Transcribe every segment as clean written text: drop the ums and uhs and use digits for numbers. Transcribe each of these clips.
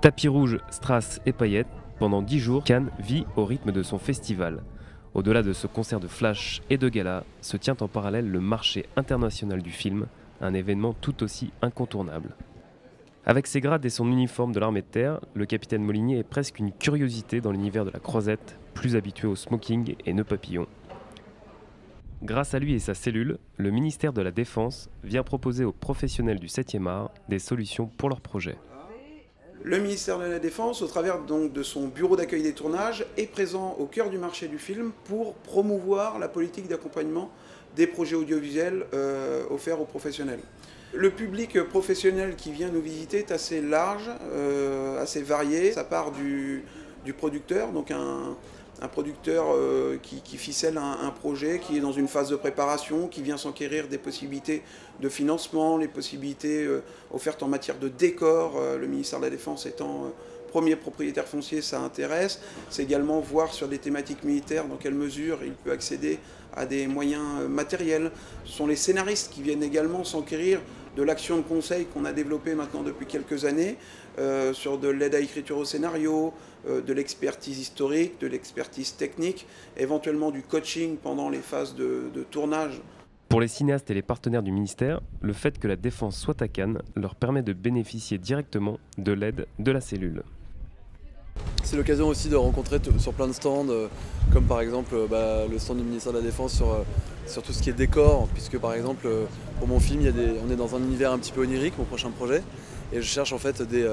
Tapis rouge, strass et paillettes, pendant 10 jours, Cannes vit au rythme de son festival. Au-delà de ce concert de flash et de gala, se tient en parallèle le marché international du film, un événement tout aussi incontournable. Avec ses grades et son uniforme de l'armée de terre, le capitaine Molinier est presque une curiosité dans l'univers de la croisette, plus habitué au smoking et nœuds papillons. Grâce à lui et sa cellule, le ministère de la Défense vient proposer aux professionnels du 7e art des solutions pour leurs projets. Le ministère de la Défense, au travers donc de son bureau d'accueil des tournages, est présent au cœur du marché du film pour promouvoir la politique d'accompagnement des projets audiovisuels offerts aux professionnels. Le public professionnel qui vient nous visiter est assez large, assez varié. Ça part du producteur, donc un producteur qui ficelle un projet, qui est dans une phase de préparation, qui vient s'enquérir des possibilités de financement, les possibilités offertes en matière de décor. Le ministère de la Défense étant premier propriétaire foncier, ça intéresse. C'est également voir sur des thématiques militaires dans quelle mesure il peut accéder à des moyens matériels. Ce sont les scénaristes qui viennent également s'enquérir de l'action de conseil qu'on a développée maintenant depuis quelques années, sur de l'aide à écriture au scénario, de l'expertise historique, de l'expertise technique, éventuellement du coaching pendant les phases de tournage. Pour les cinéastes et les partenaires du ministère, le fait que la Défense soit à Cannes leur permet de bénéficier directement de l'aide de la cellule. C'est l'occasion aussi de rencontrer sur plein de stands, comme par exemple le stand du ministère de la Défense sur tout ce qui est décor, puisque par exemple pour mon film on est dans un univers un petit peu onirique, mon prochain projet, et je cherche en fait des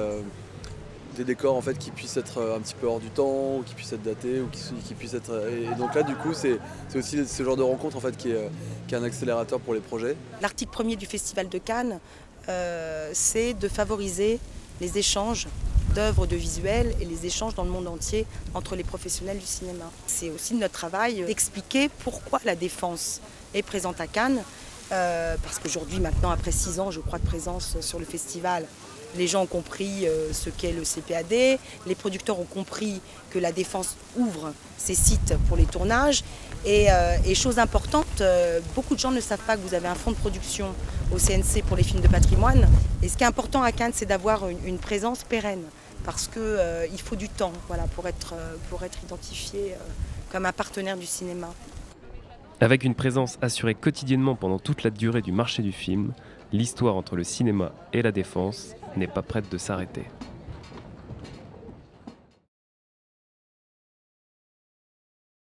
décors en fait, qui puissent être un petit peu hors du temps, ou qui puissent être datés, ou qui puissent être... Et donc là du coup c'est aussi ce genre de rencontre en fait, qui est un accélérateur pour les projets. L'article premier du Festival de Cannes, c'est de favoriser les échanges d'œuvres de visuel et les échanges dans le monde entier entre les professionnels du cinéma. C'est aussi notre travail d'expliquer pourquoi la Défense est présente à Cannes, parce qu'aujourd'hui, maintenant, après 6 ans, je crois, de présence sur le festival, les gens ont compris ce qu'est le CPAD, les producteurs ont compris que la Défense ouvre ses sites pour les tournages. Et chose importante, beaucoup de gens ne savent pas que vous avez un fonds de production au CNC pour les films de patrimoine. Et ce qui est important à Cannes, c'est d'avoir une présence pérenne, parce qu'il faut du temps pour être identifié comme un partenaire du cinéma. Avec une présence assurée quotidiennement pendant toute la durée du marché du film, l'histoire entre le cinéma et la Défense n'est pas prête de s'arrêter.